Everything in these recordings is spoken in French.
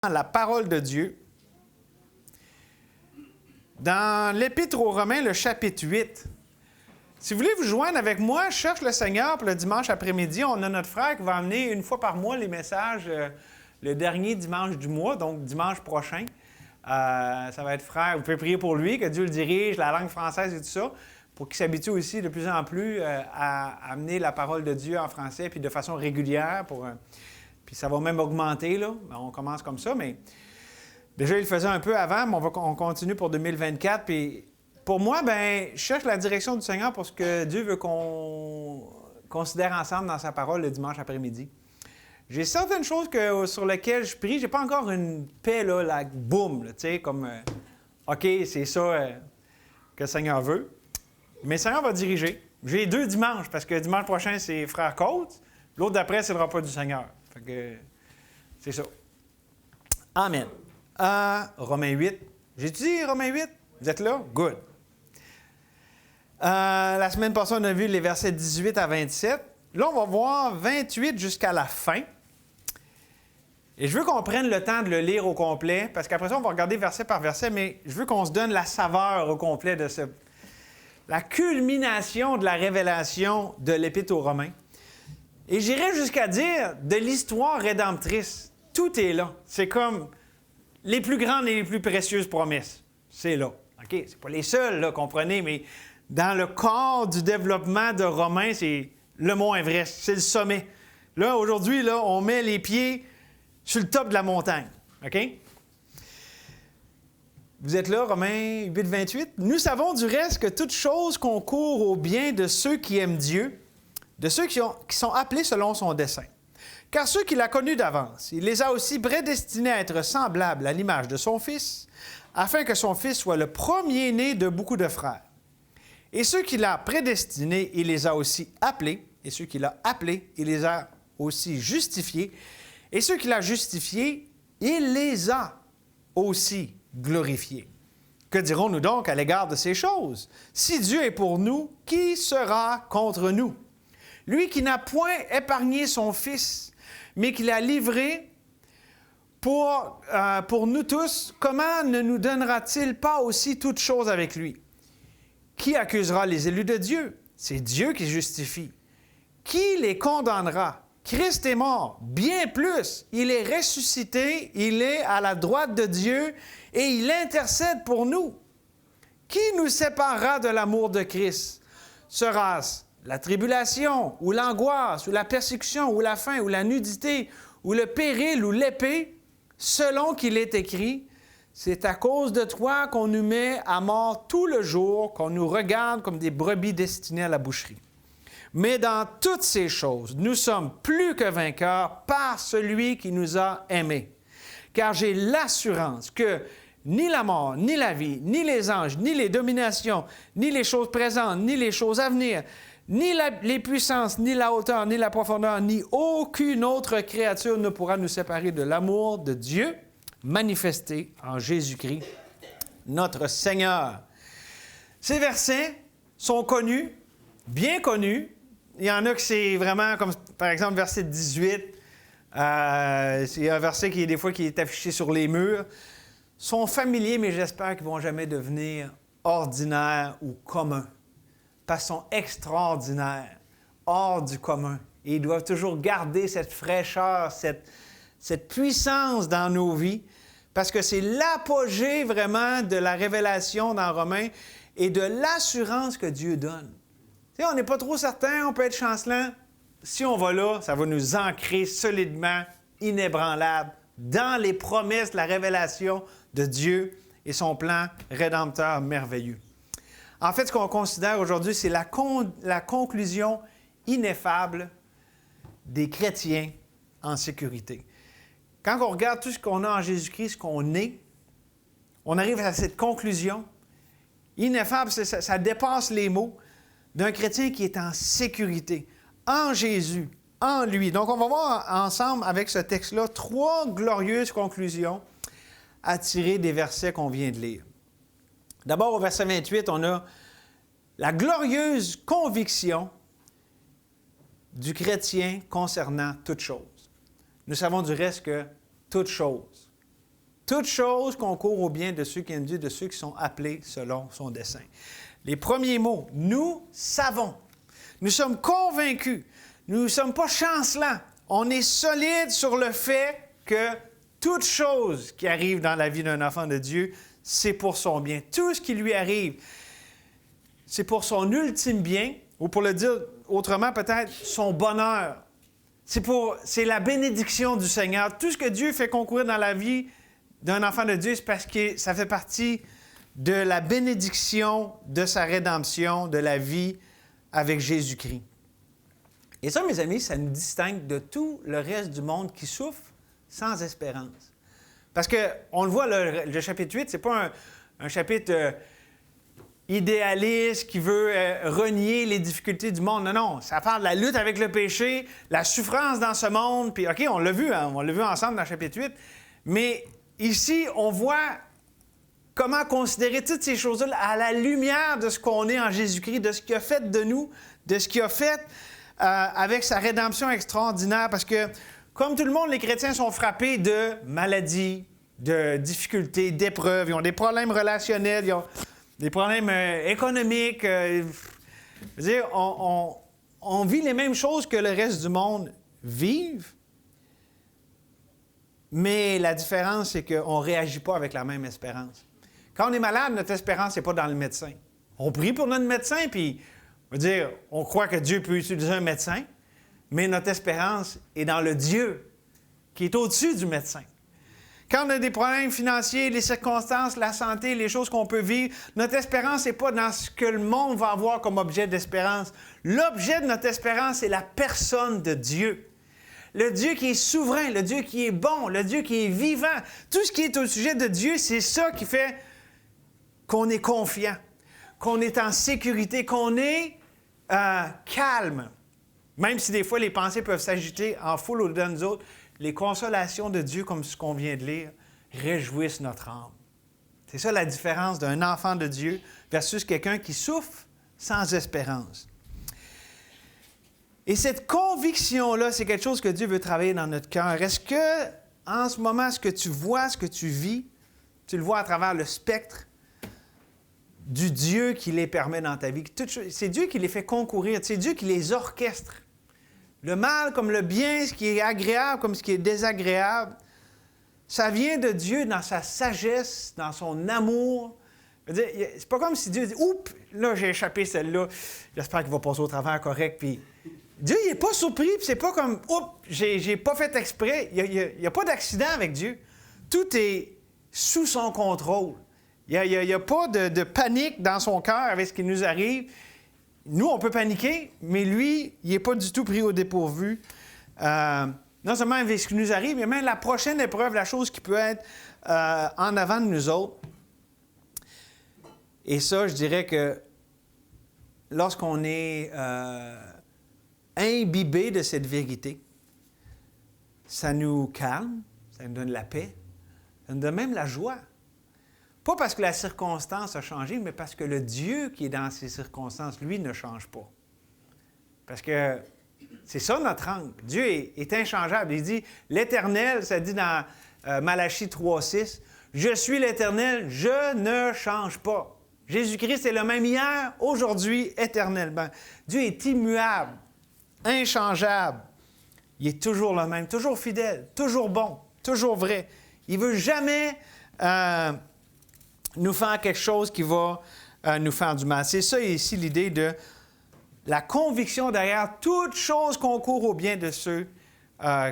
La parole de Dieu. Dans l'Épître aux Romains, le chapitre 8. Si vous voulez vous joindre avec moi, je cherche le Seigneur pour le dimanche après-midi. On a notre frère qui va amener une fois par mois les messages le dernier dimanche du mois, donc dimanche prochain. Ça va être frère. Vous pouvez prier pour lui, que Dieu le dirige, la langue française et tout ça, pour qu'il s'habitue aussi de plus en plus à amener la parole de Dieu en français, puis de façon régulière. Puis ça va même augmenter, là. On commence comme ça, mais déjà, il le faisait un peu avant, mais on continue pour 2024. Puis pour moi, je cherche la direction du Seigneur pour ce que Dieu veut qu'on considère ensemble dans sa parole le dimanche après-midi. J'ai certaines choses sur lesquelles je prie. J'ai pas encore une paix, là, boum, tu sais, comme OK, c'est ça que le Seigneur veut. Mais le Seigneur va diriger. J'ai 2 dimanches, parce que dimanche prochain, c'est Frère Côte. L'autre d'après, c'est le repas du Seigneur. Fait que c'est ça. Amen. Romains 8. J'ai-tu dit Romains 8? Vous êtes là? Good. La semaine passée, on a vu les versets 18 à 27. Là, on va voir 28 jusqu'à la fin. Et je veux qu'on prenne le temps de le lire au complet, parce qu'après ça, on va regarder verset par verset, mais je veux qu'on se donne la saveur au complet de la culmination de la révélation de l'Épître aux Romains. Et j'irais jusqu'à dire de l'histoire rédemptrice. Tout est là. C'est comme les plus grandes et les plus précieuses promesses. C'est là. OK? C'est pas les seules, là, comprenez, mais dans le corps du développement de Romains, c'est le mont Everest. C'est le sommet. Là, aujourd'hui, là, on met les pieds sur le top de la montagne. OK? Vous êtes là, Romains 8, 28? Nous savons du reste que toute chose concourt au bien de ceux qui aiment Dieu, de ceux qui sont appelés selon son dessein. Car ceux qu'il a connus d'avance, il les a aussi prédestinés à être semblables à l'image de son Fils, afin que son Fils soit le premier-né de beaucoup de frères. Et ceux qu'il a prédestinés, il les a aussi appelés, et ceux qu'il a appelés, il les a aussi justifiés, et ceux qu'il a justifiés, il les a aussi glorifiés. Que dirons-nous donc à l'égard de ces choses? Si Dieu est pour nous, qui sera contre nous? Lui qui n'a point épargné son Fils, mais qui l'a livré pour nous tous, comment ne nous donnera-t-il pas aussi toutes choses avec lui? Qui accusera les élus de Dieu? C'est Dieu qui justifie. Qui les condamnera? Christ est mort, bien plus. Il est ressuscité, il est à la droite de Dieu et il intercède pour nous. Qui nous séparera de l'amour de Christ? Sera-ce la tribulation, ou l'angoisse, ou la persécution, ou la faim, ou la nudité, ou le péril, ou l'épée, selon qu'il est écrit, c'est à cause de toi qu'on nous met à mort tout le jour, qu'on nous regarde comme des brebis destinées à la boucherie. Mais dans toutes ces choses, nous sommes plus que vainqueurs par celui qui nous a aimés. Car j'ai l'assurance que ni la mort, ni la vie, ni les anges, ni les dominations, ni les choses présentes, ni les choses à venir, ni les puissances, ni la hauteur, ni la profondeur, ni aucune autre créature ne pourra nous séparer de l'amour de Dieu manifesté en Jésus-Christ, notre Seigneur. Ces versets sont connus, bien connus. Il y en a que c'est vraiment comme, par exemple, verset 18. C'est un verset qui est affiché sur les murs. Sont familiers, mais j'espère qu'ils ne vont jamais devenir ordinaires ou communs. Parce qu'ils sont extraordinaires, hors du commun. Et ils doivent toujours garder cette fraîcheur, cette puissance dans nos vies, parce que c'est l'apogée vraiment de la révélation dans Romains et de l'assurance que Dieu donne. Tu sais, on n'est pas trop certain, on peut être chancelant. Si on va là, ça va nous ancrer solidement, inébranlable, dans les promesses de la révélation de Dieu et son plan rédempteur merveilleux. En fait, ce qu'on considère aujourd'hui, c'est la conclusion ineffable des chrétiens en sécurité. Quand on regarde tout ce qu'on a en Jésus-Christ, ce qu'on est, on arrive à cette conclusion ineffable, ça dépasse les mots d'un chrétien qui est en sécurité, en Jésus, en lui. Donc, on va voir ensemble avec ce texte-là 3 glorieuses conclusions à tirer des versets qu'on vient de lire. D'abord, au verset 28, on a la glorieuse conviction du chrétien concernant toutes choses. Nous savons du reste que toutes choses. Toutes choses concourent au bien de ceux qui aiment Dieu, de ceux qui sont appelés selon son dessein. Les premiers mots, nous savons. Nous sommes convaincus. Nous ne sommes pas chancelants. On est solide sur le fait que toute chose qui arrive dans la vie d'un enfant de Dieu, c'est pour son bien. Tout ce qui lui arrive, c'est pour son ultime bien, ou pour le dire autrement peut-être, son bonheur. C'est la bénédiction du Seigneur. Tout ce que Dieu fait concourir dans la vie d'un enfant de Dieu, c'est parce que ça fait partie de la bénédiction de sa rédemption, de la vie avec Jésus-Christ. Et ça, mes amis, ça nous distingue de tout le reste du monde qui souffre sans espérance. Parce qu'on le voit, le chapitre 8, ce n'est pas un chapitre idéaliste qui veut renier les difficultés du monde. Non, non, ça parle de la lutte avec le péché, la souffrance dans ce monde. Puis, OK, on l'a vu ensemble dans le chapitre 8. Mais ici, on voit comment considérer toutes ces choses-là à la lumière de ce qu'on est en Jésus-Christ, de ce qu'il a fait de nous, de ce qu'il a fait avec sa rédemption extraordinaire. Parce que, comme tout le monde, les chrétiens sont frappés de maladies, de difficultés, d'épreuves. Ils ont des problèmes relationnels, ils ont des problèmes économiques. Je veux dire, on vit les mêmes choses que le reste du monde vivent. Mais la différence, c'est qu'on ne réagit pas avec la même espérance. Quand on est malade, notre espérance n'est pas dans le médecin. On prie pour notre médecin, puis on croit que Dieu peut utiliser un médecin, mais notre espérance est dans le Dieu qui est au-dessus du médecin. Quand on a des problèmes financiers, les circonstances, la santé, les choses qu'on peut vivre, notre espérance n'est pas dans ce que le monde va avoir comme objet d'espérance. L'objet de notre espérance, c'est la personne de Dieu. Le Dieu qui est souverain, le Dieu qui est bon, le Dieu qui est vivant. Tout ce qui est au sujet de Dieu, c'est ça qui fait qu'on est confiant, qu'on est en sécurité, qu'on est calme. Même si des fois les pensées peuvent s'agiter en foule au-dedans de nous autres, les consolations de Dieu, comme ce qu'on vient de lire, réjouissent notre âme. C'est ça la différence d'un enfant de Dieu versus quelqu'un qui souffre sans espérance. Et cette conviction-là, c'est quelque chose que Dieu veut travailler dans notre cœur. Est-ce que, en ce moment, ce que tu vois, ce que tu vis, tu le vois à travers le spectre du Dieu qui les permet dans ta vie? C'est Dieu qui les fait concourir, c'est Dieu qui les orchestre. Le mal comme le bien, ce qui est agréable comme ce qui est désagréable, ça vient de Dieu dans sa sagesse, dans son amour. C'est pas comme si Dieu dit « Oups, là, j'ai échappé celle-là, j'espère qu'il va passer au travers correct. » Puis Dieu, il n'est pas surpris, puis c'est pas comme « Oups, j'ai pas fait exprès. » Il n'y a pas d'accident avec Dieu. Tout est sous son contrôle. Il n'y a pas de panique dans son cœur avec ce qui nous arrive. Nous, on peut paniquer, mais lui, il n'est pas du tout pris au dépourvu. Non seulement avec ce qui nous arrive, mais même la prochaine épreuve, la chose qui peut être en avant de nous autres. Et ça, je dirais que lorsqu'on est imbibé de cette vérité, ça nous calme, ça nous donne la paix, ça nous donne même la joie. Pas parce que la circonstance a changé, mais parce que le Dieu qui est dans ces circonstances, lui, ne change pas. Parce que c'est ça notre angle. Dieu est inchangeable. Il dit, l'Éternel, ça dit dans Malachie 3,6, « Je suis l'Éternel, je ne change pas. » Jésus-Christ est le même hier, aujourd'hui, éternellement. Dieu est immuable, inchangeable. Il est toujours le même, toujours fidèle, toujours bon, toujours vrai. Il ne veut jamais nous faire quelque chose qui va nous faire du mal. C'est ça ici l'idée de la conviction derrière toute chose concourt au bien de ceux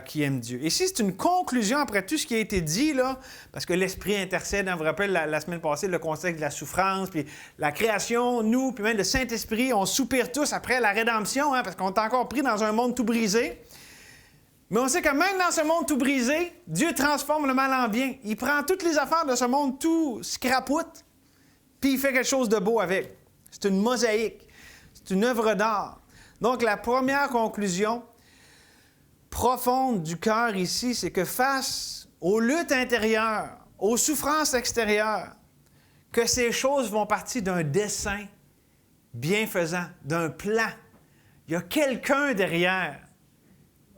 qui aiment Dieu. Ici, c'est une conclusion après tout ce qui a été dit, là, parce que l'Esprit intercède. On vous rappelle la semaine passée le contexte de la souffrance, puis la création, nous, puis même le Saint-Esprit, on soupire tous après la rédemption, parce qu'on est encore pris dans un monde tout brisé. Mais on sait que même dans ce monde tout brisé, Dieu transforme le mal en bien. Il prend toutes les affaires de ce monde tout scrapoute, puis il fait quelque chose de beau avec. C'est une mosaïque. C'est une œuvre d'art. Donc, la première conclusion profonde du cœur ici, c'est que face aux luttes intérieures, aux souffrances extérieures, que ces choses font partie d'un dessein bienfaisant, d'un plan. Il y a quelqu'un derrière.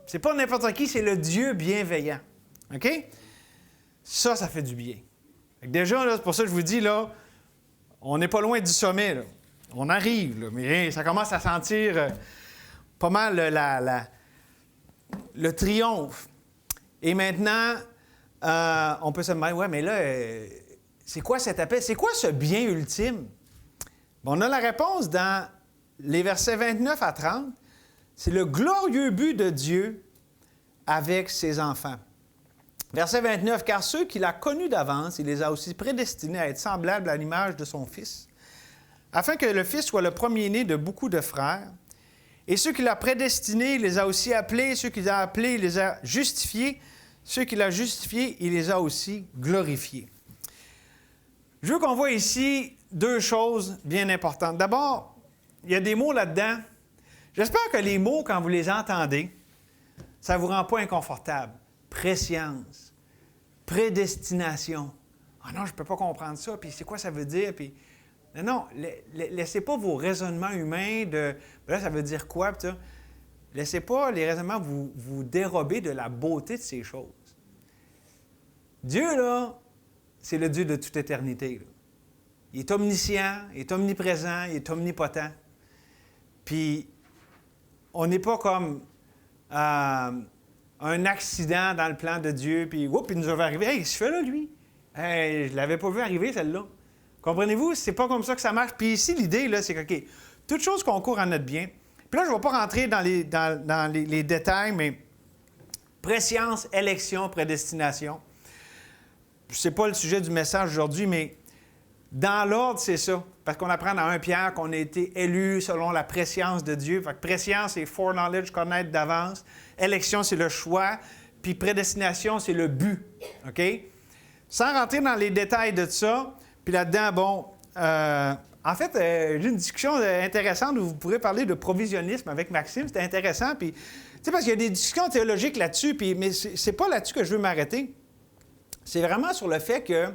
C'est pas n'importe qui, c'est le Dieu bienveillant. OK? Ça fait du bien. Déjà, là, c'est pour ça que je vous dis, là, on n'est pas loin du sommet. Là. On arrive, là, mais ça commence à sentir pas mal le triomphe. Et maintenant, on peut se demander, ouais, mais là, c'est quoi cet appel? C'est quoi ce bien ultime? Bon, on a la réponse dans les versets 29 à 30. C'est le glorieux but de Dieu avec ses enfants. Verset 29, « Car ceux qu'il a connus d'avance, il les a aussi prédestinés à être semblables à l'image de son Fils, afin que le Fils soit le premier-né de beaucoup de frères. Et ceux qu'il a prédestinés, il les a aussi appelés. Ceux qu'il a appelés, il les a justifiés. Ceux qu'il a justifiés, il les a aussi glorifiés. » Je veux qu'on voit ici deux choses bien importantes. D'abord, il y a des mots là-dedans. J'espère que les mots, quand vous les entendez, ça ne vous rend pas inconfortable. Préscience, prédestination. Ah non, je ne peux pas comprendre ça. Puis c'est quoi ça veut dire? Puis non, laissez pas vos raisonnements humains de là, ça veut dire quoi? Puis laissez pas les raisonnements vous dérober de la beauté de ces choses. Dieu, là, c'est le Dieu de toute éternité. Là. Il est omniscient, il est omniprésent, il est omnipotent. Puis, on n'est pas comme un accident dans le plan de Dieu, puis oups, il nous avait arrivé. Hey, qu'est-ce qu'il fait là, lui? Hey, je ne l'avais pas vu arriver, celle-là. Comprenez-vous? C'est pas comme ça que ça marche. Puis ici, l'idée, là, c'est que, OK, toute chose concourt à notre bien. Puis là, je ne vais pas rentrer dans les détails, mais préscience, élection, prédestination. Ce n'est pas le sujet du message aujourd'hui, mais dans l'ordre, c'est ça. Parce qu'on apprend dans 1 Pierre qu'on a été élus selon la préscience de Dieu. Fait que préscience, c'est foreknowledge, connaître d'avance. Élection, c'est le choix. Puis prédestination, c'est le but. OK? Sans rentrer dans les détails de ça, puis là-dedans, bon, en fait, j'ai une discussion intéressante où vous pourrez parler de provisionnisme avec Maxime. C'était intéressant. Puis, tu sais, parce qu'il y a des discussions théologiques là-dessus, puis, mais c'est pas là-dessus que je veux m'arrêter. C'est vraiment sur le fait que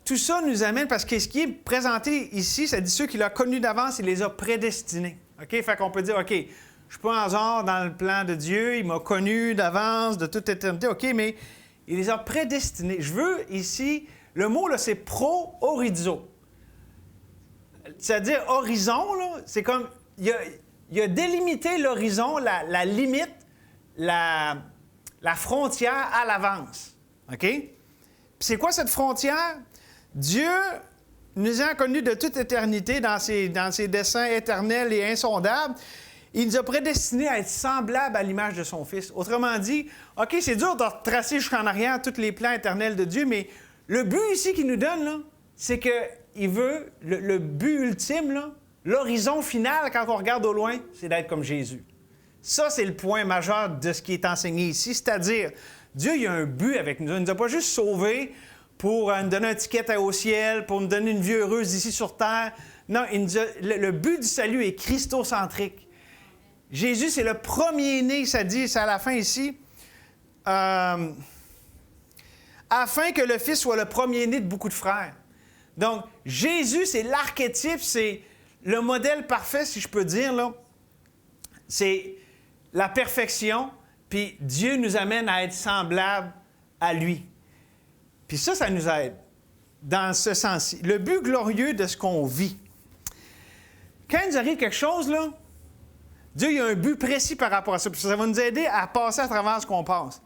tout ça nous amène, parce que ce qui est présenté ici, ça dit ceux qu'il a connus d'avance, il les a prédestinés. OK? Fait qu'on peut dire, OK, je ne suis pas en hasard dans le plan de Dieu, il m'a connu d'avance, de toute éternité. OK, mais il les a prédestinés. Je veux ici, le mot, là, c'est pro-horizo. C'est-à-dire horizon, là, c'est comme, il a délimité l'horizon, la limite, la frontière à l'avance. OK? Puis c'est quoi cette frontière? Dieu nous a connus de toute éternité dans ses desseins éternels et insondables. Il nous a prédestinés à être semblables à l'image de son Fils. Autrement dit, OK, c'est dur de retracer jusqu'en arrière tous les plans éternels de Dieu, mais le but ici qu'il nous donne, là, c'est qu'il veut, le but ultime, là, l'horizon final, quand on regarde au loin, c'est d'être comme Jésus. Ça, c'est le point majeur de ce qui est enseigné ici, c'est-à-dire, Dieu, il a un but avec nous. Il ne nous a pas juste sauvés pour nous donner un ticket au ciel, pour nous donner une vie heureuse ici sur terre. Non, le but du salut est christocentrique. Jésus, c'est le premier-né, ça dit, c'est à la fin ici, afin que le Fils soit le premier-né de beaucoup de frères. Donc, Jésus, c'est l'archétype, c'est le modèle parfait, si je peux dire, là. C'est la perfection, puis Dieu nous amène à être semblables à lui. Puis ça nous aide dans ce sens-ci. Le but glorieux de ce qu'on vit. Quand il nous arrive quelque chose, là, Dieu il a un but précis par rapport à ça. Puis ça va nous aider à passer à travers ce qu'on passe.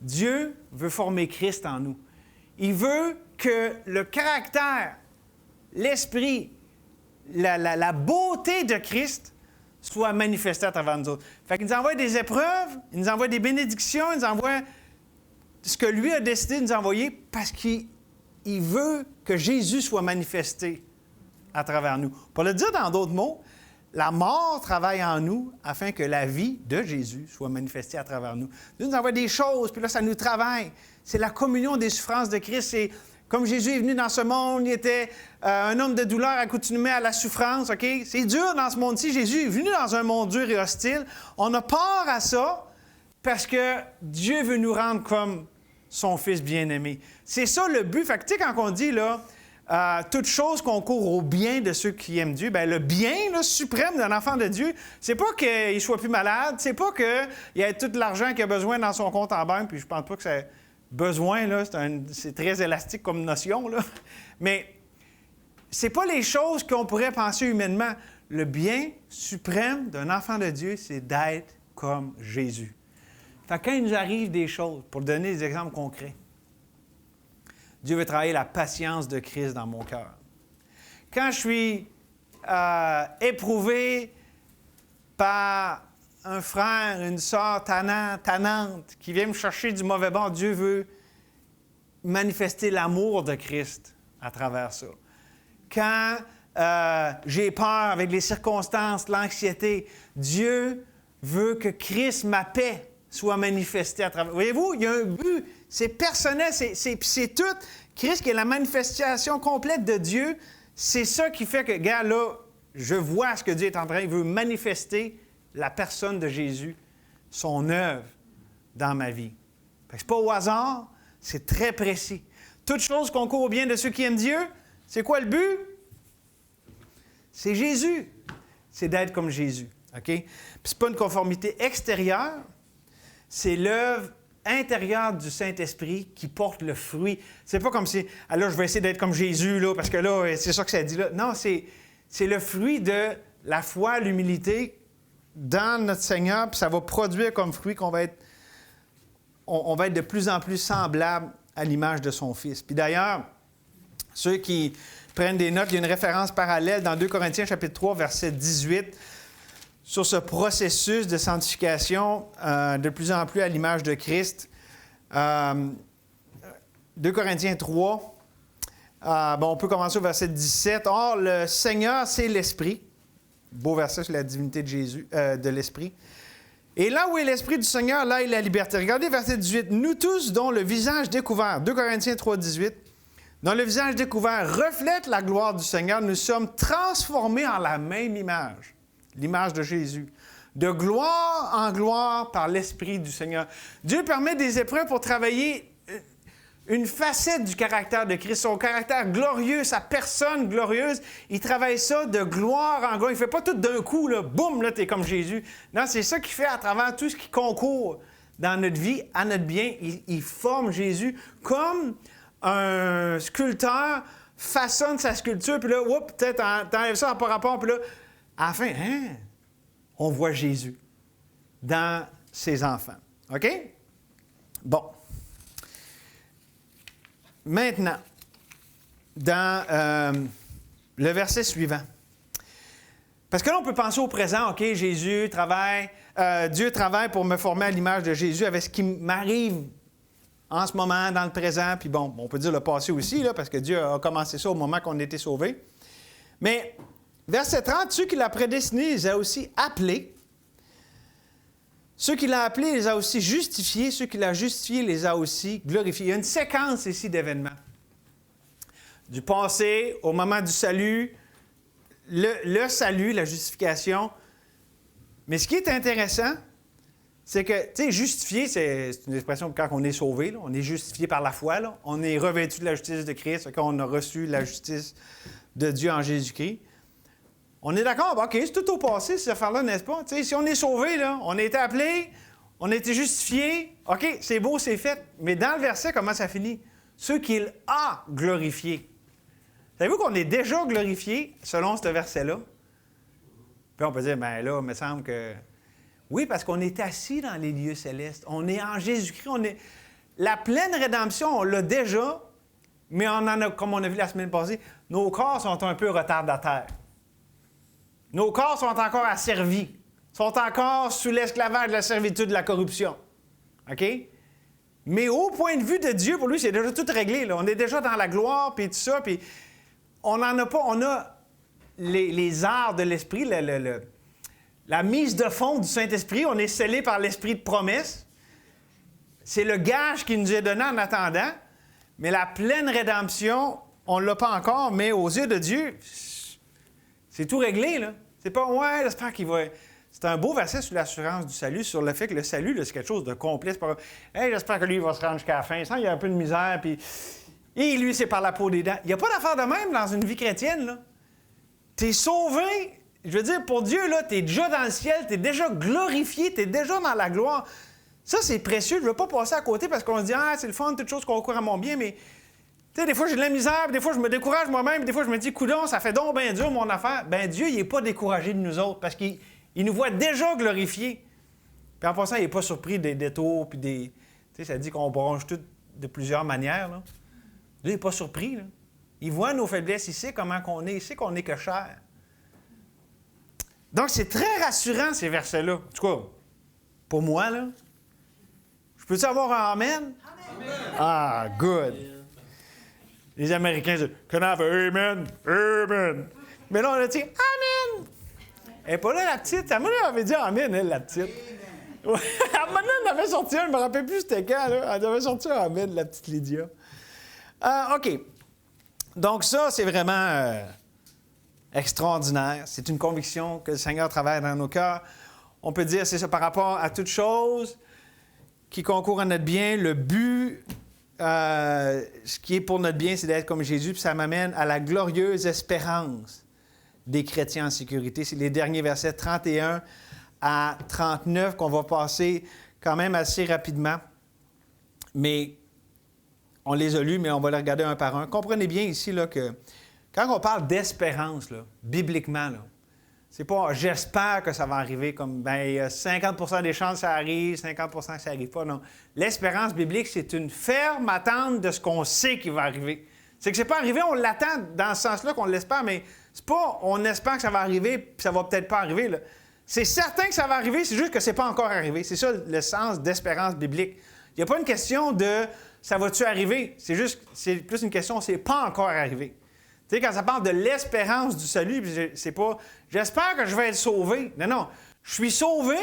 Dieu veut former Christ en nous. Il veut que le caractère, l'esprit, la beauté de Christ soit manifestée à travers nous autres. Fait qu'il nous envoie des épreuves, il nous envoie des bénédictions, il nous envoie ce que lui a décidé de nous envoyer parce qu'il veut que Jésus soit manifesté à travers nous. Pour le dire dans d'autres mots, la mort travaille en nous afin que la vie de Jésus soit manifestée à travers nous. Dieu nous envoie des choses, puis là, ça nous travaille. C'est la communion des souffrances de Christ. C'est comme Jésus est venu dans ce monde, il était un homme de douleur accoutumé à la souffrance. OK? C'est dur dans ce monde-ci. Jésus est venu dans un monde dur et hostile. On a peur à ça parce que Dieu veut nous rendre comme son Fils bien-aimé. C'est ça le but. Fait que, tu sais, quand on dit, là, toute chose concourt au bien de ceux qui aiment Dieu, bien, le bien là, suprême d'un enfant de Dieu, c'est pas qu'il soit plus malade, c'est pas qu'il ait tout l'argent qu'il a besoin dans son compte en banque, puis je pense pas que besoin, là, c'est très élastique comme notion, là. Mais ce n'est pas les choses qu'on pourrait penser humainement. Le bien suprême d'un enfant de Dieu, c'est d'être comme Jésus. Fait que quand il nous arrive des choses, pour donner des exemples concrets, Dieu veut travailler la patience de Christ dans mon cœur. Quand je suis éprouvé par un frère, une sœur tannante qui vient me chercher du mauvais bord, Dieu veut manifester l'amour de Christ à travers ça. Quand j'ai peur avec les circonstances, l'anxiété, Dieu veut que Christ, ma paix, soit manifestée à travers. Voyez-vous, il y a un but, c'est personnel, c'est tout. Christ qui est la manifestation complète de Dieu, c'est ça qui fait que, gars, là, je vois ce que Dieu est en train, il veut manifester la personne de Jésus, son œuvre dans ma vie. Ce n'est pas au hasard, c'est très précis. Toute chose concourt au bien de ceux qui aiment Dieu, c'est quoi le but? C'est Jésus. C'est d'être comme Jésus. OK? Puis c'est pas une conformité extérieure, c'est l'œuvre intérieure du Saint-Esprit qui porte le fruit. C'est pas comme si, ah là, je vais essayer d'être comme Jésus, là, parce que là, c'est ça que ça dit là. Non, c'est le fruit de la foi, l'humilité dans notre Seigneur, puis ça va produire comme fruit qu'on va être, on va être de plus en plus semblable à l'image de son Fils. Puis d'ailleurs, ceux qui prennent des notes, il y a une référence parallèle dans 2 Corinthiens chapitre 3, verset 18, sur ce processus de sanctification de plus en plus à l'image de Christ. 2 Corinthiens 3, on peut commencer au verset 17. « Or, le Seigneur, c'est l'Esprit. » Beau verset sur la divinité de Jésus, de l'Esprit. « Et là où est l'Esprit du Seigneur, là est la liberté. » Regardez verset 18. « Nous tous, dont le visage découvert, 2 Corinthiens 3, 18, dont le visage découvert reflète la gloire du Seigneur, nous sommes transformés en la même image. » L'image de Jésus. De gloire en gloire par l'Esprit du Seigneur. Dieu permet des épreuves pour travailler une facette du caractère de Christ, son caractère glorieux, sa personne glorieuse. Il travaille ça de gloire en gloire. Il ne fait pas tout d'un coup, là, boum, là, tu es comme Jésus. Non, c'est ça qu'il fait à travers tout ce qui concourt dans notre vie, à notre bien. Il forme Jésus comme un sculpteur façonne sa sculpture, puis là, peut-être t'enlèves ça en par rapport, puis là, à la fin, on voit Jésus dans ses enfants. OK? Bon. Maintenant, dans le verset suivant. Parce que là, on peut penser au présent. OK, Jésus travaille, Dieu travaille pour me former à l'image de Jésus avec ce qui m'arrive en ce moment, dans le présent. Puis bon, on peut dire le passé aussi, là, parce que Dieu a commencé ça au moment qu'on a été sauvés. Mais verset 30, ceux qu'il a prédestinés, il les a aussi appelés. Ceux qu'il a appelés, il les a aussi justifiés. Ceux qu'il a justifiés, il les a aussi glorifiés. Il y a une séquence ici d'événements. Du passé au moment du salut, le salut, la justification. Mais ce qui est intéressant, c'est que, tu sais, justifié, c'est une expression quand on est sauvé, là, on est justifié par la foi, là, on est revêtu de la justice de Christ, quand on a reçu la justice de Dieu en Jésus-Christ. On est d'accord, OK, c'est tout au passé, cette affaire-là, n'est-ce pas? Tu sais, si on est sauvé, là, on a été appelé, on a été justifié, OK, c'est beau, c'est fait. Mais dans le verset, comment ça finit? Ceux qu'il a glorifiés. Savez-vous qu'on est déjà glorifiés selon ce verset-là? Puis on peut dire, bien là, il me semble que... Oui, parce qu'on est assis dans les lieux célestes. On est en Jésus-Christ. La pleine rédemption, on l'a déjà, mais on en a, comme on a vu la semaine passée, nos corps sont un peu retardataires. Nos corps sont encore asservis, sont encore sous l'esclavage de la servitude de la corruption. OK? Mais au point de vue de Dieu, pour lui, c'est déjà tout réglé. Là. On est déjà dans la gloire, puis tout ça, puis on n'en a pas. On a les arts de l'Esprit, la mise de fond du Saint-Esprit. On est scellé par l'Esprit de promesse. C'est le gage qui nous est donné en attendant. Mais la pleine rédemption, on ne l'a pas encore, mais aux yeux de Dieu, c'est tout réglé, là. C'est pas, ouais, j'espère qu'il va... C'est un beau verset sur l'assurance du salut, sur le fait que le salut, là, c'est quelque chose de complet. C'est pas, hey, j'espère que lui, il va se rendre jusqu'à la fin. Sans, il y a un peu de misère, puis... Et lui, c'est par la peau des dents. Il n'y a pas d'affaire de même dans une vie chrétienne, là. T'es sauvé... Je veux dire, pour Dieu, là, tu es déjà dans le ciel, tu es déjà glorifié, tu es déjà dans la gloire. Ça, c'est précieux. Je ne veux pas passer à côté parce qu'on se dit « Ah, c'est le fun, toute chose concourt à mon bien », mais tu sais, des fois, j'ai de la misère, puis des fois, je me décourage moi-même, puis des fois, je me dis « Coudon, ça fait donc bien dur, mon affaire. » Ben Dieu, il n'est pas découragé de nous autres parce qu'il nous voit déjà glorifiés. Puis en passant, il n'est pas surpris des détours, puis des... Tu sais, ça dit qu'on bronche tout de plusieurs manières, là. Dieu n'est pas surpris, là. Il voit nos faiblesses, il sait comment qu'on est, il sait qu'on n'est que chair. Donc, c'est très rassurant, ces versets-là. En tout cas, pour moi, là. Je peux-tu avoir un amen? Amen? Ah, good. Les Américains disent « Can I have a amen? Amen. » Mais là, on a dit « Amen. » Elle n'est pas là, la petite. À un moment donné, elle avait dit « Amen », elle, la petite. Ouais. À un moment donné, elle avait sorti un, je ne me rappelle plus c'était quand, là. Elle avait sorti un « Amen », la petite Lydia. OK. Donc ça, c'est vraiment extraordinaire. C'est une conviction que le Seigneur travaille dans nos cœurs. On peut dire, c'est ça, par rapport à toute chose qui concourt à notre bien, le but, ce qui est pour notre bien, c'est d'être comme Jésus, puis ça m'amène à la glorieuse espérance des chrétiens en sécurité. C'est les derniers versets 31 à 39 qu'on va passer quand même assez rapidement. Mais on les a lus, mais on va les regarder un par un. Comprenez bien ici là, que quand on parle d'espérance, là, bibliquement, là, c'est pas « j'espère que ça va arriver » comme « il y a 50 des chances que ça arrive, 50 que ça n'arrive pas ». Non. L'espérance biblique, c'est une ferme attente de ce qu'on sait qui va arriver. C'est que c'est pas arrivé, on l'attend dans ce sens-là qu'on l'espère, mais c'est pas « on espère que ça va arriver, puis ça va peut-être pas arriver ». Là. C'est certain que ça va arriver, c'est juste que c'est pas encore arrivé. C'est ça le sens d'espérance biblique. Il n'y a pas une question de « ça va-tu arriver ». C'est plus une question « c'est pas encore arrivé ». Tu sais, quand ça parle de l'espérance du salut, c'est pas « j'espère que je vais être sauvé ». Non. Je suis sauvé,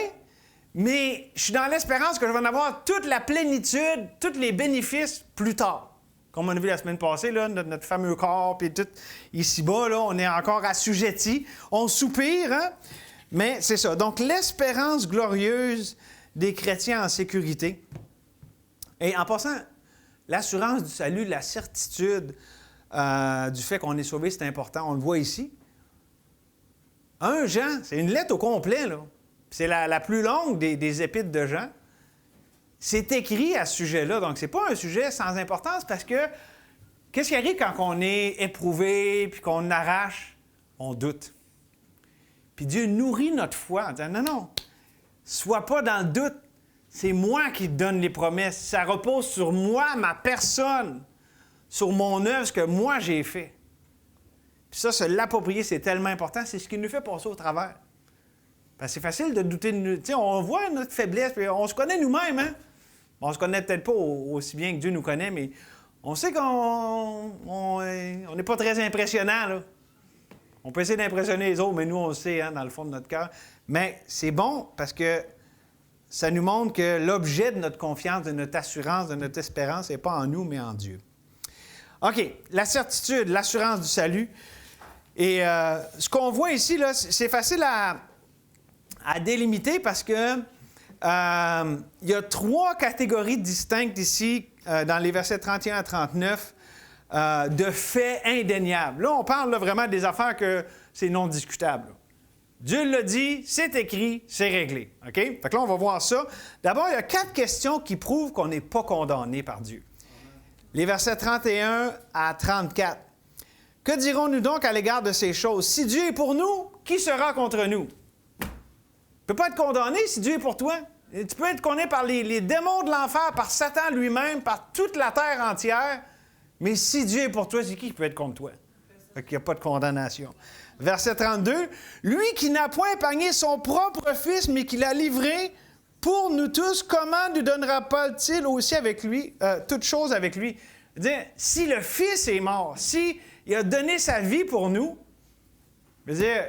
mais je suis dans l'espérance que je vais en avoir toute la plénitude, tous les bénéfices plus tard. Comme on a vu la semaine passée, là, notre fameux corps, puis tout ici-bas, là, on est encore assujettis. On soupire, hein? Mais c'est ça. Donc, l'espérance glorieuse des chrétiens en sécurité. Et en passant, l'assurance du salut, la certitude du fait qu'on est sauvé, c'est important. On le voit ici. 1 Jean, c'est une lettre au complet, là. C'est la plus longue des épîtres de Jean. C'est écrit à ce sujet-là. Donc, c'est pas un sujet sans importance parce que qu'est-ce qui arrive quand on est éprouvé puis qu'on arrache? On doute. Puis Dieu nourrit notre foi en disant non, sois pas dans le doute. C'est moi qui te donne les promesses. Ça repose sur moi, ma personne, sur mon œuvre, ce que moi j'ai fait. Puis ça, se l'approprier, c'est tellement important. C'est ce qui nous fait passer au travers. Parce que c'est facile de douter de nous. Tu sais, on voit notre faiblesse, puis on se connaît nous-mêmes, hein? On se connaît peut-être pas aussi bien que Dieu nous connaît, mais on sait qu'on n'est pas très impressionnant, là. On peut essayer d'impressionner les autres, mais nous, on le sait, hein, dans le fond de notre cœur. Mais c'est bon parce que ça nous montre que l'objet de notre confiance, de notre assurance, de notre espérance n'est pas en nous, mais en Dieu. OK, la certitude, l'assurance du salut. Et ce qu'on voit ici, là, c'est facile à délimiter parce que il y a 3 catégories distinctes ici, dans les versets 31 à 39, de faits indéniables. Là, on parle là, vraiment des affaires que c'est non discutable. Dieu l'a dit, c'est écrit, c'est réglé. OK? Fait que là, on va voir ça. D'abord, il y a 4 questions qui prouvent qu'on n'est pas condamné par Dieu. Les versets 31 à 34. Que dirons-nous donc à l'égard de ces choses? Si Dieu est pour nous, qui sera contre nous? Tu ne peux pas être condamné si Dieu est pour toi. Tu peux être condamné par les démons de l'enfer, par Satan lui-même, par toute la terre entière. Mais si Dieu est pour toi, c'est qui peut être contre toi? Fait qu'il n'y a pas de condamnation. Verset 32. Lui qui n'a point épargné son propre Fils, mais qui l'a livré pour nous tous, comment ne donnera-t-il aussi avec lui, toutes choses avec lui? Dire, si le Fils est mort, si il a donné sa vie pour nous, je veux dire,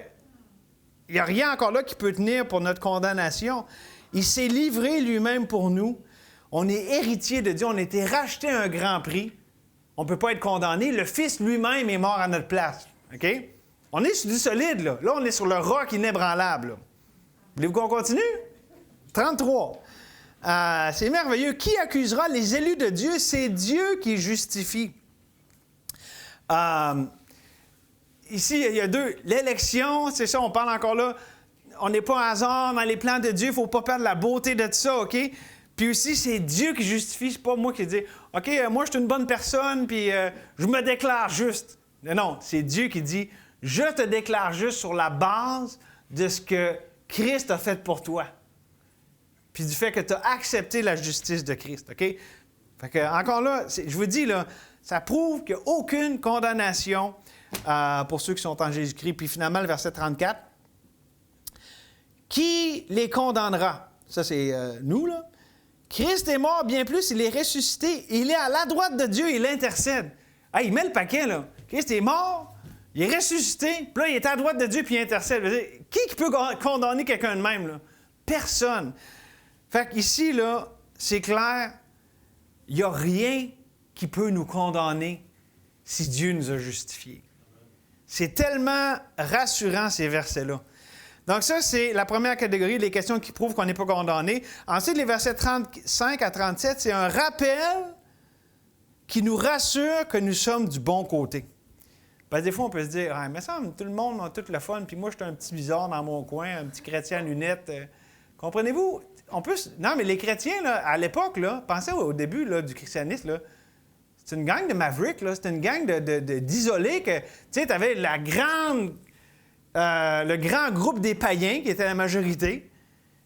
il n'y a rien encore là qui peut tenir pour notre condamnation. Il s'est livré lui-même pour nous. On est héritier de Dieu. On a été racheté à un grand prix. On ne peut pas être condamné. Le Fils lui-même est mort à notre place. OK? On est sur du solide, là. Là, on est sur le roc inébranlable, là. Voulez-vous qu'on continue? 33. C'est merveilleux. Qui accusera les élus de Dieu? C'est Dieu qui justifie. Ici, il y a 2. L'élection, c'est ça, on parle encore là. On n'est pas hasard dans les plans de Dieu. Il ne faut pas perdre la beauté de ça, OK? Puis aussi, c'est Dieu qui justifie, c'est pas moi qui dis « OK, moi, je suis une bonne personne, puis je me déclare juste. » Non, c'est Dieu qui dit « Je te déclare juste sur la base de ce que Christ a fait pour toi. » Puis du fait que tu as accepté la justice de Christ, OK? Fait que, encore là, je vous dis, là, ça prouve qu'il n'y a aucune condamnation pour ceux qui sont en Jésus-Christ. Puis finalement, le verset 34. « Qui les condamnera? » Ça, c'est nous, là. Christ est mort, bien plus, il est ressuscité. Il est à la droite de Dieu, il intercède. Ah, il met le paquet, là. Christ est mort, il est ressuscité, puis là, il est à la droite de Dieu, puis il intercède. Qui peut condamner quelqu'un de même, là? Personne. Fait qu'ici, là, c'est clair, il n'y a rien qui peut nous condamner si Dieu nous a justifiés. C'est tellement rassurant, ces versets-là. Donc ça, c'est la première catégorie, les questions qui prouvent qu'on n'est pas condamné. Ensuite, les versets 35 à 37, c'est un rappel qui nous rassure que nous sommes du bon côté. Parce que des fois, on peut se dire « Ah, mais ça, tout le monde a tout le fun, puis moi, je suis un petit bizarre dans mon coin, un petit chrétien à lunettes. Comprenez-vous? Non, mais les chrétiens, là, à l'époque, là, pensez au début là, du christianisme, là, c'est une gang de mavericks, là, c'est une gang d'isolés que, tu sais, tu avais le grand groupe des païens qui était la majorité.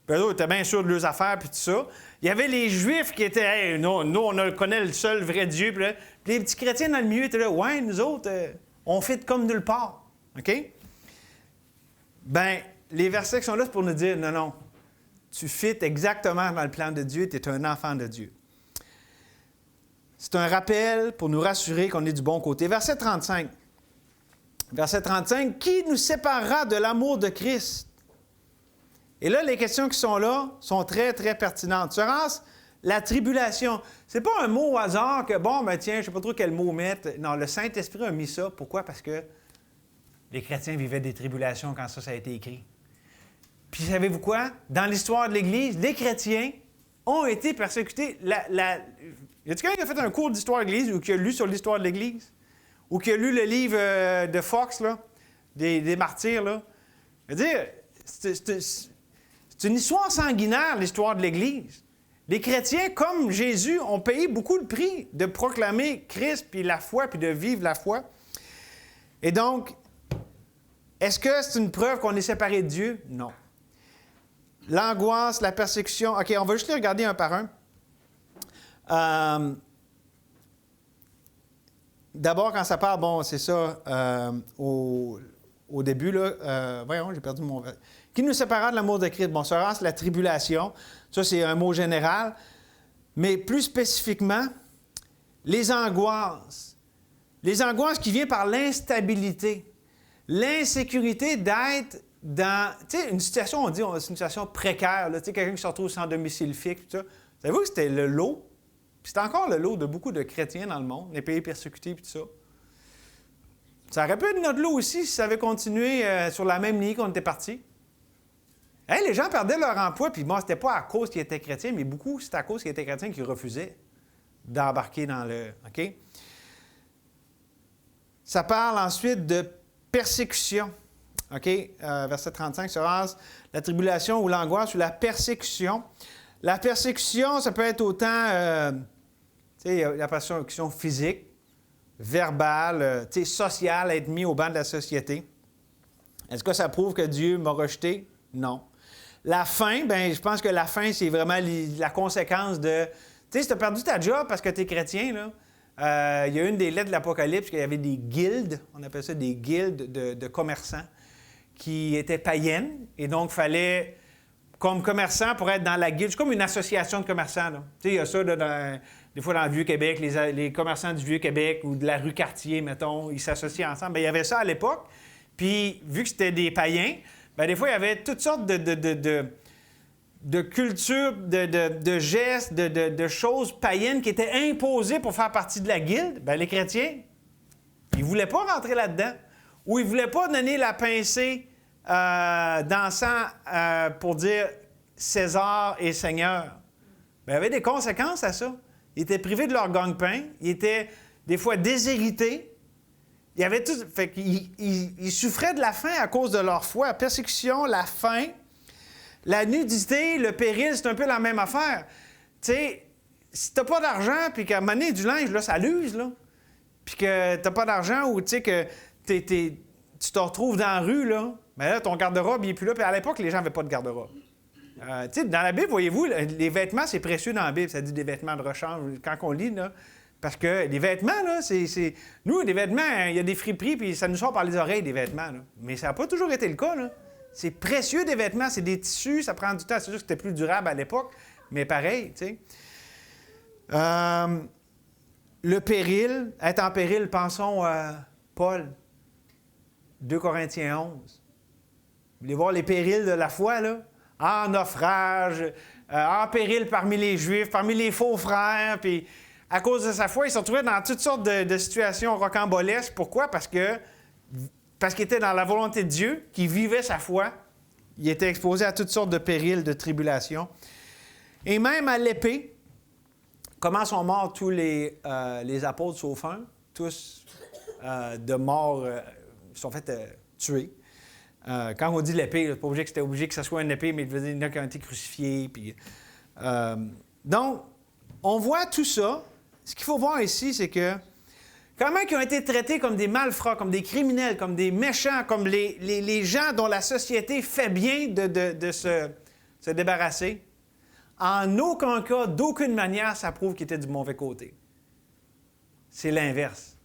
Puis eux étaient bien sûrs de leurs affaires puis tout ça. Il y avait les Juifs qui étaient hey, nous, on connaît le seul vrai Dieu. Puis les petits chrétiens dans le milieu étaient là, ouais, nous autres, on fit comme nulle part. OK? Bien, les versets qui sont là, c'est pour nous dire non, tu fit exactement dans le plan de Dieu, tu es un enfant de Dieu. C'est un rappel pour nous rassurer qu'on est du bon côté. Verset 35. Verset 35, « Qui nous séparera de l'amour de Christ? » Et là, les questions qui sont là sont très, très pertinentes. Sera-ce la tribulation? Ce n'est pas un mot au hasard que, bon, ben tiens, je ne sais pas trop quel mot mettre. Non, le Saint-Esprit a mis ça. Pourquoi? Parce que les chrétiens vivaient des tribulations quand ça a été écrit. Puis savez-vous quoi? Dans l'histoire de l'Église, les chrétiens ont été persécutés. Y a-t-il quelqu'un qui a fait un cours d'histoire de l'Église ou qui a lu sur l'histoire de l'Église? Ou qui a lu le livre de Fox, là, des martyrs, là. Je veux dire, c'est une histoire sanguinaire, l'histoire de l'Église. Les chrétiens, comme Jésus, ont payé beaucoup le prix de proclamer Christ, puis la foi, puis de vivre la foi. Et donc, est-ce que c'est une preuve qu'on est séparé de Dieu? Non. L'angoisse, la persécution... OK, on va juste les regarder un par un. D'abord, quand ça parle, bon, c'est ça, au début, là, voyons, j'ai perdu mon... Qui nous séparera de l'amour de Christ? Bon, ça reste la tribulation. Ça, c'est un mot général. Mais plus spécifiquement, les angoisses. Les angoisses qui viennent par l'instabilité. L'insécurité d'être dans, tu sais, une situation, on dit, c'est une situation précaire, là, tu sais, quelqu'un qui se retrouve sans domicile fixe, tout ça. Savez-vous que c'était le lot? Puis c'est encore le lot de beaucoup de chrétiens dans le monde, les pays persécutés et tout ça. Ça aurait pu être notre lot aussi si ça avait continué sur la même ligne qu'on était parti. Hey, les gens perdaient leur emploi, puis bon, c'était pas à cause qu'ils étaient chrétiens, mais beaucoup, c'était à cause qu'ils étaient chrétiens qui refusaient d'embarquer dans le... OK? Ça parle ensuite de persécution. OK? Verset 35, sera la tribulation ou l'angoisse ou la persécution. La persécution, ça peut être autant, tu sais, la persécution physique, verbale, tu sais, sociale, être mis au banc de la société. Est-ce que ça prouve que Dieu m'a rejeté? Non. La faim, bien, je pense que la faim, c'est vraiment la conséquence de... Tu sais, si tu as perdu ta job parce que tu es chrétien, là, il y a une des lettres de l'Apocalypse qu'il y avait des guildes, on appelle ça des guildes de commerçants, qui étaient païennes, et donc il fallait... Comme commerçant, pour être dans la guilde, c'est comme une association de commerçants. Tu sais, il y a ça, là, des fois, dans le Vieux-Québec, les commerçants du Vieux-Québec ou de la rue Cartier, mettons, ils s'associent ensemble. Bien, il y avait ça à l'époque. Puis, vu que c'était des païens, bien, des fois, il y avait toutes sortes de cultures, de gestes, de choses païennes qui étaient imposées pour faire partie de la guilde. Bien, les chrétiens, ils ne voulaient pas rentrer là-dedans. Ou ils ne voulaient pas donner la pincée d'encens pour dire César et Seigneur. Bien, il y avait des conséquences à ça. Ils étaient privés de leur gagne-pain. Ils étaient des fois déshérités. Il y avait tout... Fait qu'ils souffraient de la faim à cause de leur foi. La persécution, la faim, la nudité, le péril, c'est un peu la même affaire. sais, si t'as pas d'argent, puis qu'à un moment donné, du linge, là, ça l'use, là. Puis que t'as pas d'argent ou, tu sais, que tu te retrouves dans la rue, là. Mais là, ton garde-robe, il est plus là. Puis à l'époque, les gens n'avaient pas de garde-robe. Tu sais, dans la Bible, voyez-vous, les vêtements, c'est précieux dans la Bible. Ça dit des vêtements de rechange, quand on lit, là. Parce que les vêtements, là, c'est... Nous, des vêtements, il y a des friperies, puis ça nous sort par les oreilles, des vêtements, là. Mais ça n'a pas toujours été le cas, là. C'est précieux, des vêtements. C'est des tissus, ça prend du temps. C'est sûr que c'était plus durable à l'époque, mais pareil, tu sais. Le péril, être en péril, pensons à Paul, 2 Corinthiens 11. Vous voulez voir les périls de la foi, là? En naufrage, en péril parmi les Juifs, parmi les faux frères, puis à cause de sa foi, il se retrouvait dans toutes sortes de situations rocambolesques. Pourquoi? Parce qu'il était dans la volonté de Dieu, qu'il vivait sa foi. Il était exposé à toutes sortes de périls, de tribulations. Et même à l'épée, comment sont morts tous les apôtres sauf un? Tous de mort, ils sont fait tuer. Quand on dit l'épée, c'est pas obligé que c'était obligé que ce soit une épée, mais il y en a qui ont été crucifiés. Puis, donc, on voit tout ça. Ce qu'il faut voir ici, c'est que comment ils ont été traités comme des malfrats, comme des criminels, comme des méchants, comme les gens dont la société fait bien de se débarrasser, en aucun cas, d'aucune manière, ça prouve qu'ils étaient du mauvais côté. C'est l'inverse.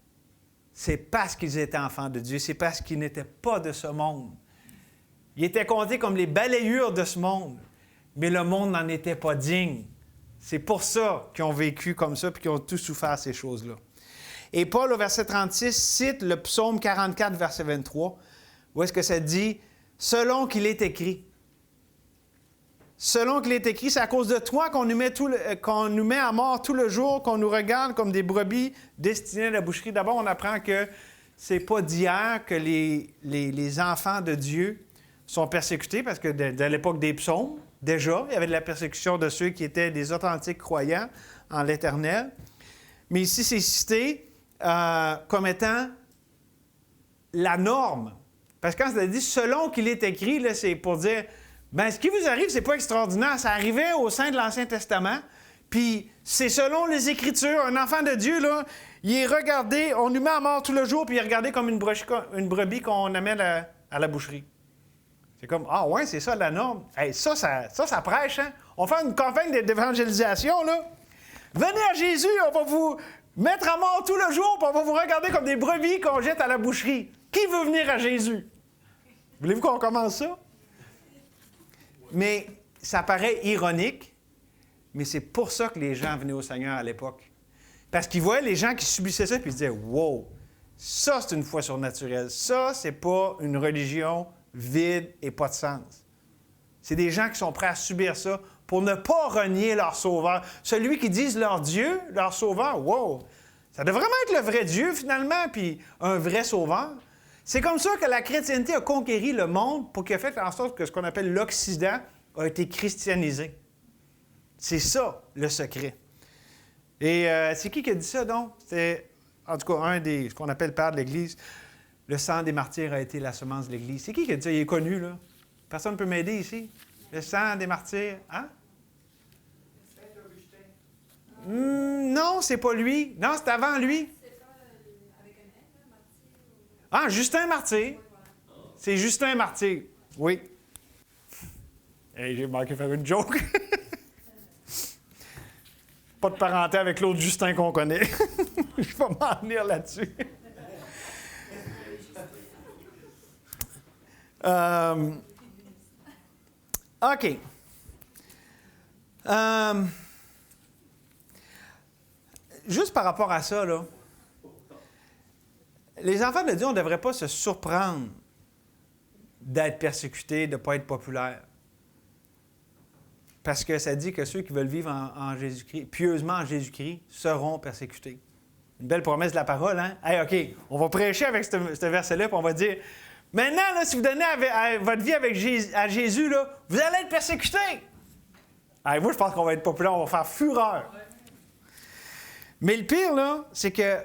C'est parce qu'ils étaient enfants de Dieu, c'est parce qu'ils n'étaient pas de ce monde. Ils étaient comptés comme les balayures de ce monde, mais le monde n'en était pas digne. C'est pour ça qu'ils ont vécu comme ça et qu'ils ont tous souffert ces choses-là. Et Paul, au verset 36, cite le psaume 44, verset 23, où est-ce que ça dit « Selon qu'il est écrit ». Selon qu'il est écrit, c'est à cause de toi qu'on nous met à mort tout le jour, qu'on nous regarde comme des brebis destinées à la boucherie. D'abord, on apprend que c'est pas d'hier que les enfants de Dieu sont persécutés, parce que de l'époque des psaumes, déjà, il y avait de la persécution de ceux qui étaient des authentiques croyants en l'Éternel. Mais ici, c'est cité comme étant la norme. Parce que quand ça dit « selon qu'il est écrit », là, c'est pour dire... Bien, ce qui vous arrive, c'est pas extraordinaire. Ça arrivait au sein de l'Ancien Testament, puis c'est selon les Écritures. Un enfant de Dieu, là, il est regardé, on lui met à mort tout le jour, puis il est regardé comme une brebis qu'on amène à la boucherie. C'est comme, ah ouais, c'est ça la norme. Hey, ça prêche, hein? On fait une campagne d'évangélisation, là. Venez à Jésus, on va vous mettre à mort tout le jour, puis on va vous regarder comme des brebis qu'on jette à la boucherie. Qui veut venir à Jésus? Voulez-vous qu'on commence ça? Mais ça paraît ironique, mais c'est pour ça que les gens venaient au Seigneur à l'époque. Parce qu'ils voyaient les gens qui subissaient ça, puis ils se disaient « Wow, ça, c'est une foi surnaturelle. Ça, c'est pas une religion vide et pas de sens. » C'est des gens qui sont prêts à subir ça pour ne pas renier leur Sauveur. Celui qui disent leur Dieu, leur Sauveur, wow, ça devrait vraiment être le vrai Dieu, finalement, puis un vrai Sauveur. C'est comme ça que la chrétienté a conquéri le monde pour qu'il ait fait en sorte que ce qu'on appelle l'Occident a été christianisé. C'est ça, le secret. Et c'est qui a dit ça, donc? C'est, en tout cas, ce qu'on appelle le père de l'Église. Le sang des martyrs a été la semence de l'Église. C'est qui a dit ça? Il est connu, là. Personne ne peut m'aider ici. Le sang des martyrs, hein? Non, c'est pas lui. Non, c'est avant lui. Ah, Justin Martyr. C'est Justin Martyr. Oui. Hey, j'ai manqué faire une joke. Pas de parenté avec l'autre Justin qu'on connaît. Je vais m'en venir là-dessus. OK. Juste par rapport à ça, là, les enfants de Dieu, on ne devrait pas se surprendre d'être persécutés, de ne pas être populaires. Parce que ça dit que ceux qui veulent vivre en Jésus-Christ, pieusement en Jésus-Christ, seront persécutés. Une belle promesse de la parole, hein? Hey, OK, on va prêcher avec ce verset-là, puis on va dire, maintenant, là, si vous donnez votre vie à Jésus, là, vous allez être persécutés. Hey, moi, je pense qu'on va être populaire, on va faire fureur. Mais le pire, là, c'est que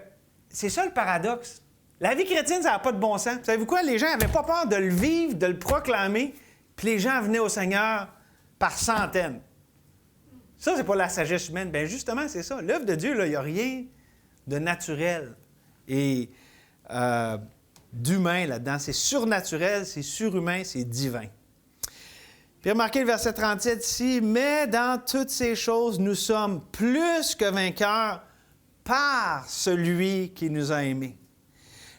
c'est ça le paradoxe. La vie chrétienne, ça n'a pas de bon sens. Savez-vous quoi? Les gens n'avaient pas peur de le vivre, de le proclamer, puis les gens venaient au Seigneur par centaines. Ça, c'est pas la sagesse humaine. Bien, justement, c'est ça. L'œuvre de Dieu, là, il n'y a rien de naturel et d'humain là-dedans. C'est surnaturel, c'est surhumain, c'est divin. Puis remarquez le verset 37 ici. « Mais dans toutes ces choses, nous sommes plus que vainqueurs par celui qui nous a aimés. »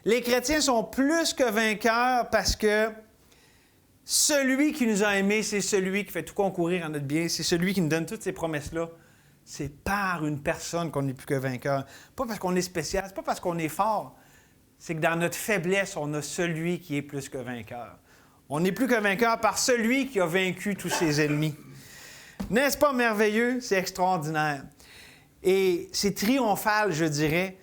Les chrétiens sont plus que vainqueurs parce que celui qui nous a aimés, c'est celui qui fait tout concourir en notre bien, c'est celui qui nous donne toutes ces promesses-là. C'est par une personne qu'on n'est plus que vainqueur. Pas parce qu'on est spécial, c'est pas parce qu'on est fort. C'est que dans notre faiblesse, on a celui qui est plus que vainqueur. On n'est plus que vainqueur par celui qui a vaincu tous ses ennemis. N'est-ce pas merveilleux? C'est extraordinaire. Et c'est triomphal, je dirais.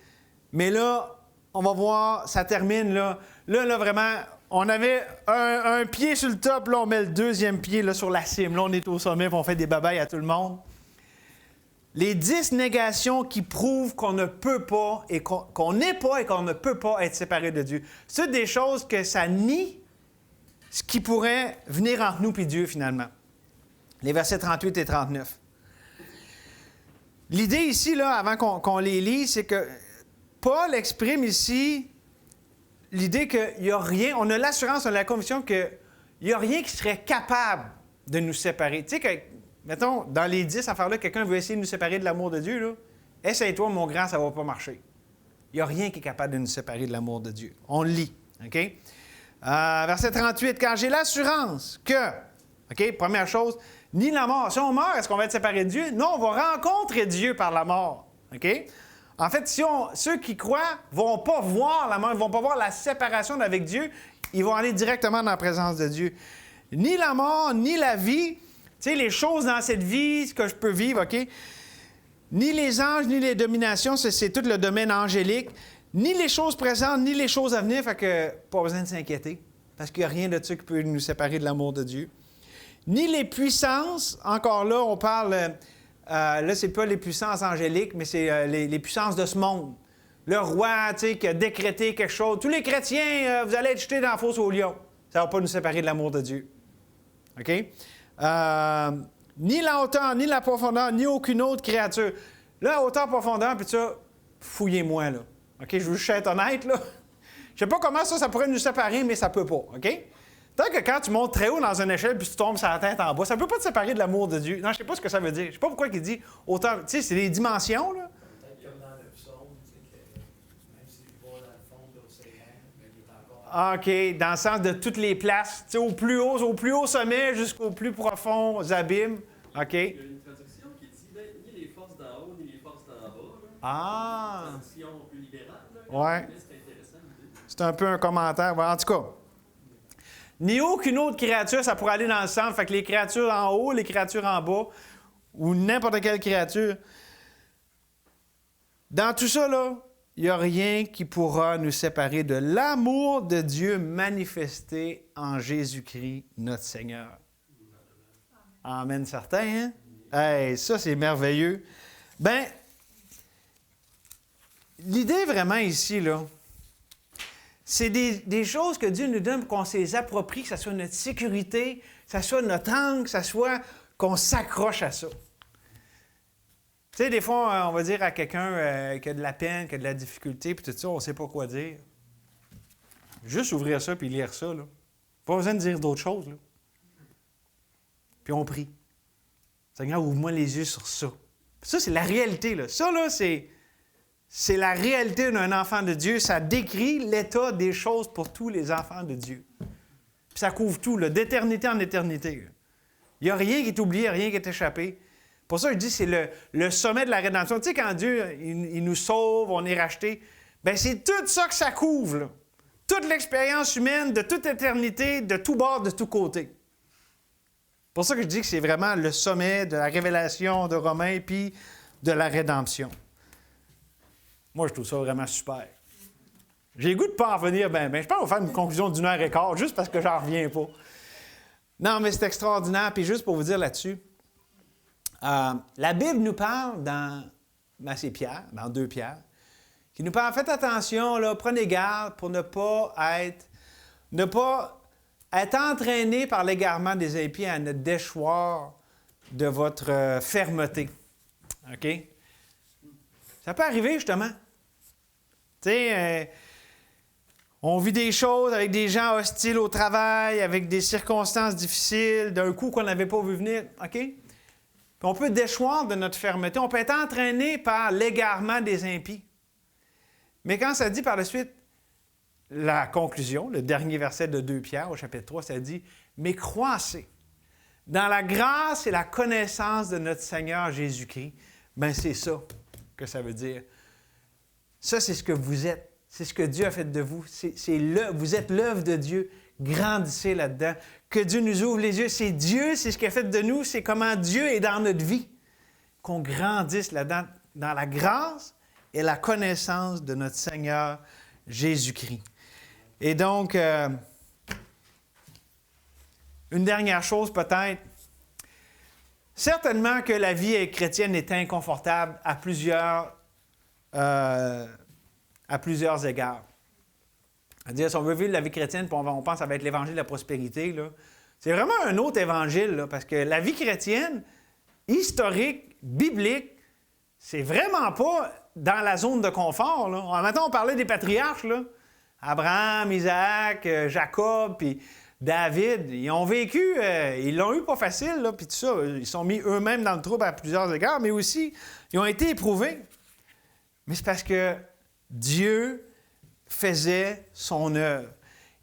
Mais là, on va voir, ça termine là. Là, vraiment, on avait un pied sur le top, là, on met le deuxième pied là, sur la cime. Là, on est au sommet, puis on fait des babayes à tout le monde. Les 10 négations qui prouvent qu'on ne peut pas, et qu'on n'est pas et qu'on ne peut pas être séparé de Dieu. C'est des choses que ça nie ce qui pourrait venir entre nous et Dieu, finalement. Les versets 38 et 39. L'idée ici, là, avant qu'on les lise, c'est que Paul exprime ici l'idée qu'il n'y a rien, on a l'assurance, on a la conviction qu'il n'y a rien qui serait capable de nous séparer. Tu sais que, mettons, dans les 10 affaires-là, quelqu'un veut essayer de nous séparer de l'amour de Dieu, là, essaye-toi, mon grand, ça ne va pas marcher. Il n'y a rien qui est capable de nous séparer de l'amour de Dieu. On le lit, OK? Verset 38, « Car j'ai l'assurance que... » OK, première chose, ni la mort. Si on meurt, est-ce qu'on va être séparé de Dieu? Non, on va rencontrer Dieu par la mort. OK? En fait, ceux qui croient ne vont pas voir la mort, ils ne vont pas voir la séparation avec Dieu, ils vont aller directement dans la présence de Dieu. Ni la mort, ni la vie, tu sais, les choses dans cette vie, ce que je peux vivre, OK? Ni les anges, ni les dominations, c'est tout le domaine angélique, ni les choses présentes, ni les choses à venir, fait que pas besoin de s'inquiéter, parce qu'il n'y a rien de ça qui peut nous séparer de l'amour de Dieu. Ni les puissances, encore là, on parle... là, c'est pas les puissances angéliques, mais c'est les puissances de ce monde. Le roi, tu sais, qui a décrété quelque chose. Tous les chrétiens, vous allez être jetés dans la fosse aux lions. Ça ne va pas nous séparer de l'amour de Dieu. OK? Ni la hauteur, ni la profondeur, ni aucune autre créature. Là, hauteur, profondeur, puis ça, fouillez-moi, là. OK? Je veux juste être honnête, là. Je sais pas comment ça pourrait nous séparer, mais ça peut pas. OK? Tant que quand tu montes très haut dans une échelle puis tu tombes sur la tête en bas, ça ne peut pas te séparer de l'amour de Dieu. Non, je ne sais pas ce que ça veut dire. Je ne sais pas pourquoi il dit autant. Tu sais, c'est des dimensions, là. Peut-être comme dans le psaume, tu sais, que même s'il va dans le fond de l'océan, mais il est encore. OK, dans le sens de toutes les places, tu sais, au plus haut sommet jusqu'aux plus profonds abîmes. OK. Il y a une traduction qui dit ni les forces d'en haut, ni les forces d'en bas. Là. Ah! Une traduction un peu libérale. Là, Ouais. c'est intéressant l'idée. C'est un peu un commentaire. Ouais, en tout cas. Ni aucune autre créature, ça pourrait aller dans le sens. Fait que les créatures en haut, les créatures en bas, ou n'importe quelle créature. Dans tout ça, là, il n'y a rien qui pourra nous séparer de l'amour de Dieu manifesté en Jésus-Christ, notre Seigneur. Amen, certain, hein? Hey, ça, c'est merveilleux. Bien, l'idée vraiment ici, là, c'est des choses que Dieu nous donne pour qu'on se les approprie, que ce soit notre sécurité, que ce soit notre angle, que ce soit qu'on s'accroche à ça. Tu sais, des fois, on va dire à quelqu'un qui a de la peine, qui a de la difficulté, puis tout ça, on ne sait pas quoi dire. Juste ouvrir ça puis lire ça, là. Pas besoin de dire d'autres choses, là. Puis on prie. Seigneur, ouvre-moi les yeux sur ça. Ça, c'est la réalité, là. Ça, là, c'est la réalité d'un enfant de Dieu. Ça décrit l'état des choses pour tous les enfants de Dieu. Puis ça couvre tout, là, d'éternité en éternité. Il n'y a rien qui est oublié, rien qui est échappé. Pour ça, je dis c'est le sommet de la rédemption. Tu sais, quand Dieu il nous sauve, on est racheté, bien, c'est tout ça que ça couvre, là. Toute l'expérience humaine, de toute éternité, de tout bord, de tous côtés. C'est pour ça que je dis que c'est vraiment le sommet de la révélation de Romains puis de la rédemption. Moi, je trouve ça vraiment super. J'ai le goût de ne pas en venir bien. Je pense qu'on va faire une conclusion d'1h15 juste parce que j'en reviens pas. Non, mais c'est extraordinaire. Puis juste pour vous dire là-dessus, la Bible nous parle c'est Pierre, dans 2 Pierre, qui nous parle, faites attention, là, prenez garde pour ne pas être entraîné par l'égarement des impies à ne déchoir de votre fermeté. OK? Ça peut arriver, justement. Tu sais, on vit des choses avec des gens hostiles au travail, avec des circonstances difficiles, d'un coup qu'on n'avait pas vu venir. OK? Puis on peut déchoir de notre fermeté. On peut être entraîné par l'égarement des impies. Mais quand ça dit par la suite, la conclusion, le dernier verset de 2 Pierre au chapitre 3, ça dit « Mais croissez dans la grâce et la connaissance de notre Seigneur Jésus-Christ. » Bien, c'est ça que ça veut dire. Ça, c'est ce que vous êtes. C'est ce que Dieu a fait de vous. Vous êtes l'œuvre de Dieu. Grandissez là-dedans. Que Dieu nous ouvre les yeux. C'est Dieu, c'est ce qu'il a fait de nous. C'est comment Dieu est dans notre vie. Qu'on grandisse là-dedans, dans la grâce et la connaissance de notre Seigneur Jésus-Christ. Et donc, une dernière chose peut-être. Certainement que la vie chrétienne est inconfortable à plusieurs égards. C'est-à-dire, si on veut vivre la vie chrétienne, puis on pense que ça va être l'évangile de la prospérité, là, c'est vraiment un autre évangile, là, parce que la vie chrétienne, historique, biblique, c'est vraiment pas dans la zone de confort. Là. Maintenant, on parlait des patriarches, là. Abraham, Isaac, Jacob, puis David. Ils ont vécu, ils l'ont eu pas facile, là, puis tout ça. Ils sont mis eux-mêmes dans le trouble à plusieurs égards, mais aussi, ils ont été éprouvés. Mais c'est parce que Dieu faisait son œuvre.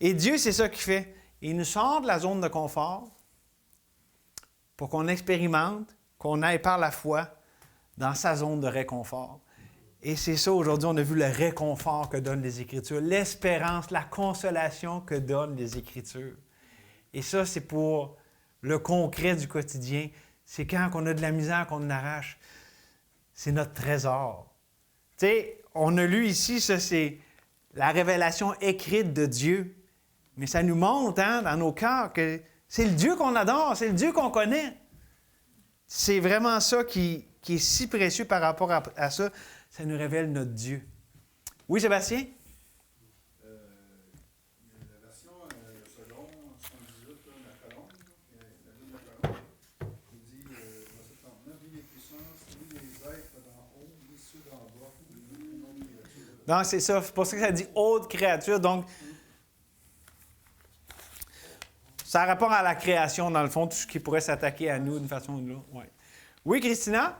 Et Dieu, c'est ça qu'il fait. Il nous sort de la zone de confort pour qu'on expérimente, qu'on aille par la foi dans sa zone de réconfort. Et c'est ça, aujourd'hui, on a vu le réconfort que donnent les Écritures, l'espérance, la consolation que donnent les Écritures. Et ça, c'est pour le concret du quotidien. C'est quand on a de la misère qu'on arrache. C'est notre trésor. Tu sais, on a lu ici, ça, c'est la révélation écrite de Dieu. Mais ça nous montre, dans nos cœurs, que c'est le Dieu qu'on adore, c'est le Dieu qu'on connaît. C'est vraiment ça qui est si précieux par rapport à ça. Ça nous révèle notre Dieu. Oui, Sébastien? La version selon 78, la colonne, la Bible de la colonne, il dit, verset 39, ni les puissances, ni les êtres d'en haut, ni ceux d'en bas, ni une autre créature. Non, c'est ça. C'est pour ça que ça dit « autre créature ». Donc, ça a rapport à la création, dans le fond, tout ce qui pourrait s'attaquer à nous d'une façon ou d'une autre. Ouais. Oui, Christina?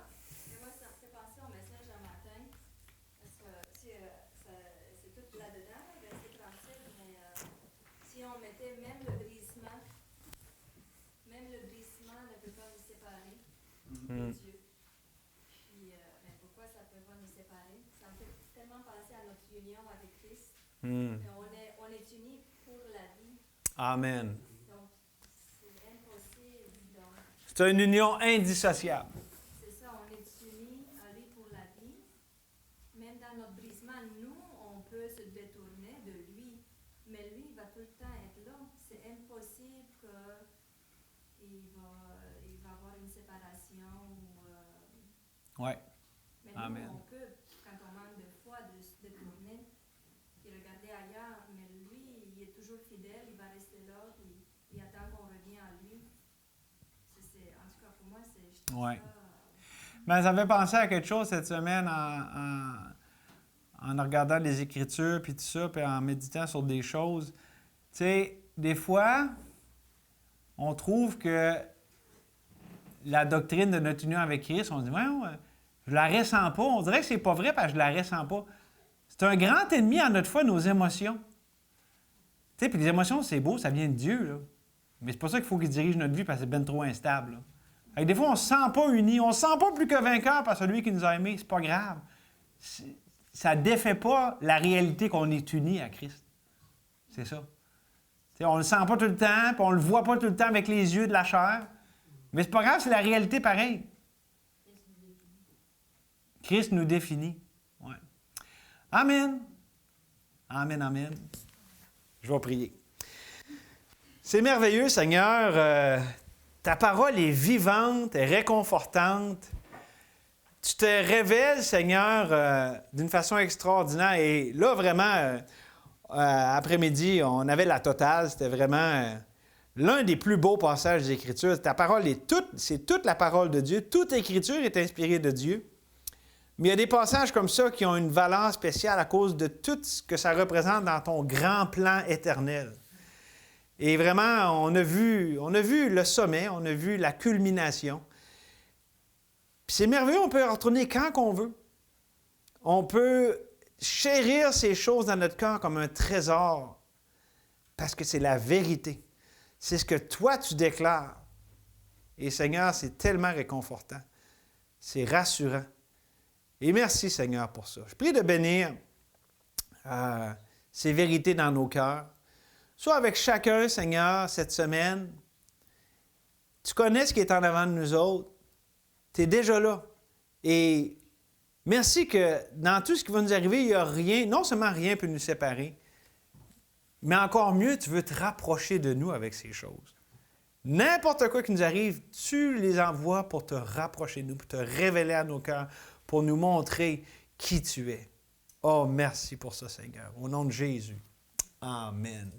Moi, ça me fait penser au message un matin, parce que c'est tout là-dedans, verset 37, mais si on mettait même le brisement ne peut pas nous séparer de Dieu. Puis, mais pourquoi ça ne peut pas nous séparer? Ça me fait tellement penser à notre union avec Christ. On est unis pour la vie. Amen. Donc, c'est impossible. Donc, C'est une union indissociable. c'est ça, on est unis à lui pour la vie. Même dans notre brisement, nous, on peut se détourner de lui. Mais lui, il va tout le temps être là. C'est impossible qu'il va avoir une séparation. Oui. Mais Amen. nous, on peut, quand on manque de foi, de se détourner et regarder ailleurs. Mais lui, il est toujours fidèle, il va rester là, puis il attend qu'on revienne à lui. En tout cas, pour moi, je trouve Ouais. ça... Mais ça me fait penser à quelque chose cette semaine en regardant les Écritures, puis tout ça, puis en méditant sur des choses. Tu sais, des fois, on trouve que la doctrine de notre union avec Christ, on dit « Ouais, je la ressens pas. » On dirait que c'est pas vrai parce que je la ressens pas. C'est un grand ennemi à notre foi, nos émotions. Tu sais, puis les émotions, c'est beau, ça vient de Dieu, là. Mais c'est pas ça qu'il faut qu'il dirige notre vie parce que c'est bien trop instable, là. Et des fois, on ne se sent pas unis, on ne se sent pas plus que vainqueur par celui qui nous a aimés. C'est pas grave. Ça ne défait pas la réalité qu'on est unis à Christ. C'est ça. T'sais, on ne le sent pas tout le temps, puis on ne le voit pas tout le temps avec les yeux de la chair. Mais c'est pas grave, c'est la réalité pareille. Christ nous définit. Ouais. Amen. Amen, amen. Je vais prier. C'est merveilleux, Seigneur. Ta parole est vivante, est réconfortante. Tu te révèles, Seigneur, d'une façon extraordinaire. Et là, vraiment, après-midi, on avait la totale. C'était vraiment l'un des plus beaux passages des Écritures. Ta parole c'est toute la parole de Dieu. Toute Écriture est inspirée de Dieu. Mais il y a des passages comme ça qui ont une valeur spéciale à cause de tout ce que ça représente dans ton grand plan éternel. Et vraiment, on a vu le sommet, on a vu la culmination. Puis c'est merveilleux, on peut y retourner quand qu'on veut. On peut chérir ces choses dans notre cœur comme un trésor parce que c'est la vérité. C'est ce que toi, tu déclares. Et Seigneur, c'est tellement réconfortant. C'est rassurant. Et merci, Seigneur, pour ça. Je prie de bénir ces vérités dans nos cœurs. Sois avec chacun, Seigneur, cette semaine. Tu connais ce qui est en avant de nous autres. Tu es déjà là. Et merci que dans tout ce qui va nous arriver, il n'y a rien, non seulement rien peut nous séparer, mais encore mieux, tu veux te rapprocher de nous avec ces choses. N'importe quoi qui nous arrive, tu les envoies pour te rapprocher de nous, pour te révéler à nos cœurs, pour nous montrer qui tu es. Oh, merci pour ça, Seigneur. Au nom de Jésus. Amen.